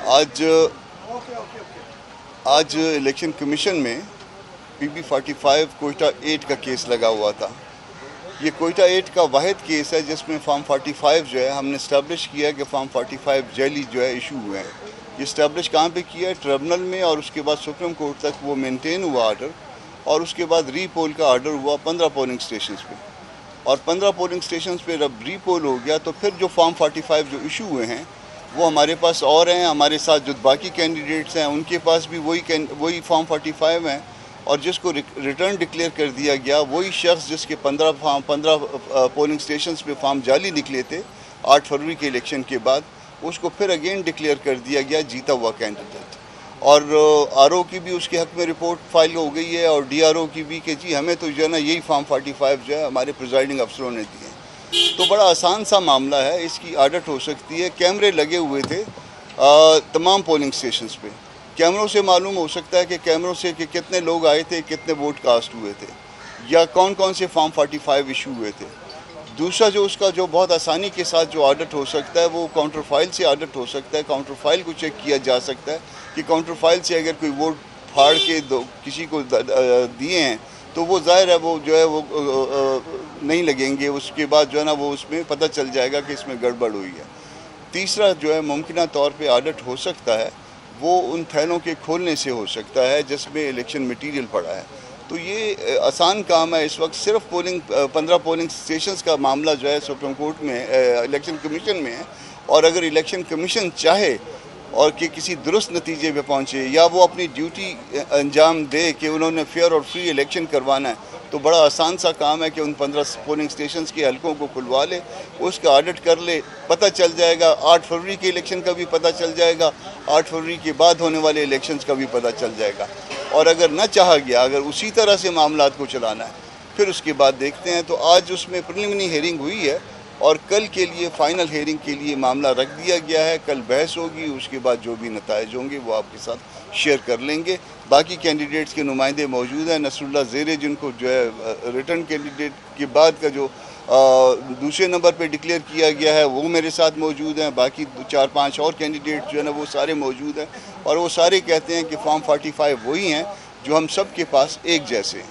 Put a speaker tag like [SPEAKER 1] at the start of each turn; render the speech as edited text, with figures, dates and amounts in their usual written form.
[SPEAKER 1] आज आज election commission में PB45 कोयटा 8 का केस लगा हुआ था। ये कोयटा 8 का वाहिद केस है जिसमें फॉर्म 45 जो है हमने इस्टेब्लिश किया कि फॉर्म 45 जैली जो है इशू हुए हैं। ये इस्टेब्लिश कहाँ पे किया है? ट्रिब्यूनल में, और उसके बाद सुप्रीम कोर्ट तक वो मेंटेन हुआ आर्डर, और उसके बाद रीपोल का आर्डर हुआ 15 पोलिंग स्टेशंस पे, और 15 पोलिंग स्टेशंस पे जब रीपोल हो गया तो फिर जो फॉर्म 45 जो इशू हुए हैं वो हमारे पास और हैं। हमारे साथ जो बाकी कैंडिडेट्स हैं उनके पास भी वही फॉर्म 45 हैं, और जिसको रिटर्न डिक्लेयर कर दिया गया वही शख्स जिसके 15 पोलिंग स्टेशंस पे फॉर्म जाली निकले थे 8 फरवरी के इलेक्शन के बाद, उसको फिर अगेन डिक्लेयर कर दिया गया जीता हुआ कैंडिडेट। और RO की भी उसके हक़ में रिपोर्ट फाइल हो गई है, और DRO की भी कि जी हमें तो जो है ना यही फॉर्म 45 जो है हमारे प्रिजाइडिंग अफसरों ने दिए। तो बड़ा आसान सा मामला है, इसकी ऑडिट हो सकती है। कैमरे लगे हुए थे तमाम पोलिंग स्टेशंस पे, कैमरों से मालूम हो सकता है कि कैमरों से कि कितने लोग आए थे, कितने वोट कास्ट हुए थे, या कौन कौन से फॉर्म 45 इशू हुए थे। दूसरा जो उसका जो बहुत आसानी के साथ जो ऑडिट हो सकता है वो काउंटर फाइल से ऑडिट हो सकता है। काउंटर फाइल को चेक किया जा सकता है कि काउंटर फाइल से अगर कोई वोट फाड़ के किसी को दिए हैं तो वो ज़ाहिर है वो जो है वो नहीं लगेंगे। उसके बाद जो है ना वो उसमें पता चल जाएगा कि इसमें गड़बड़ हुई है। तीसरा जो है मुमकिन तौर पे ऑडिट हो सकता है वो उन थैलों के खोलने से हो सकता है जिसमें इलेक्शन मटीरियल पड़ा है। तो ये आसान काम है। इस वक्त सिर्फ 15 पोलिंग स्टेशंस का मामला जो है सुप्रीम कोर्ट में इलेक्शन कमीशन में है, और अगर इलेक्शन कमीशन चाहे और कि किसी दुरुस्त नतीजे पे पहुंचे या वो अपनी ड्यूटी अंजाम दे कि उन्होंने फेयर और फ्री इलेक्शन करवाना है, तो बड़ा आसान सा काम है कि उन 15 पोलिंग स्टेशंस के हलकों को खुलवा ले, उसका ऑडिट कर ले, पता चल जाएगा। 8 फरवरी के इलेक्शन का भी पता चल जाएगा, 8 फरवरी के बाद होने वाले इलेक्शंस का भी पता चल जाएगा। और अगर न चाहा गया, अगर उसी तरह से मामलात को चलाना है, फिर उसके बाद देखते हैं। तो आज उसमें प्रिलिमिनरी हेयरिंग हुई है और कल के लिए फाइनल हेयरिंग के लिए मामला रख दिया गया है। कल बहस होगी, उसके बाद जो भी नताइज होंगे वो आपके साथ शेयर कर लेंगे। बाकी कैंडिडेट्स के नुमाइंदे मौजूद हैं। नसरुल्लाह ज़ेरे जिनको जो है रिटर्न कैंडिडेट के बाद का जो दूसरे नंबर पे डिक्लेयर किया गया है वो मेरे साथ मौजूद हैं। बाकी 4-5 और कैंडिडेट जो है ना वो सारे मौजूद हैं, और वो सारे कहते हैं कि फॉर्म 45 वही हैं जो हम सब के पास एक जैसे हैं।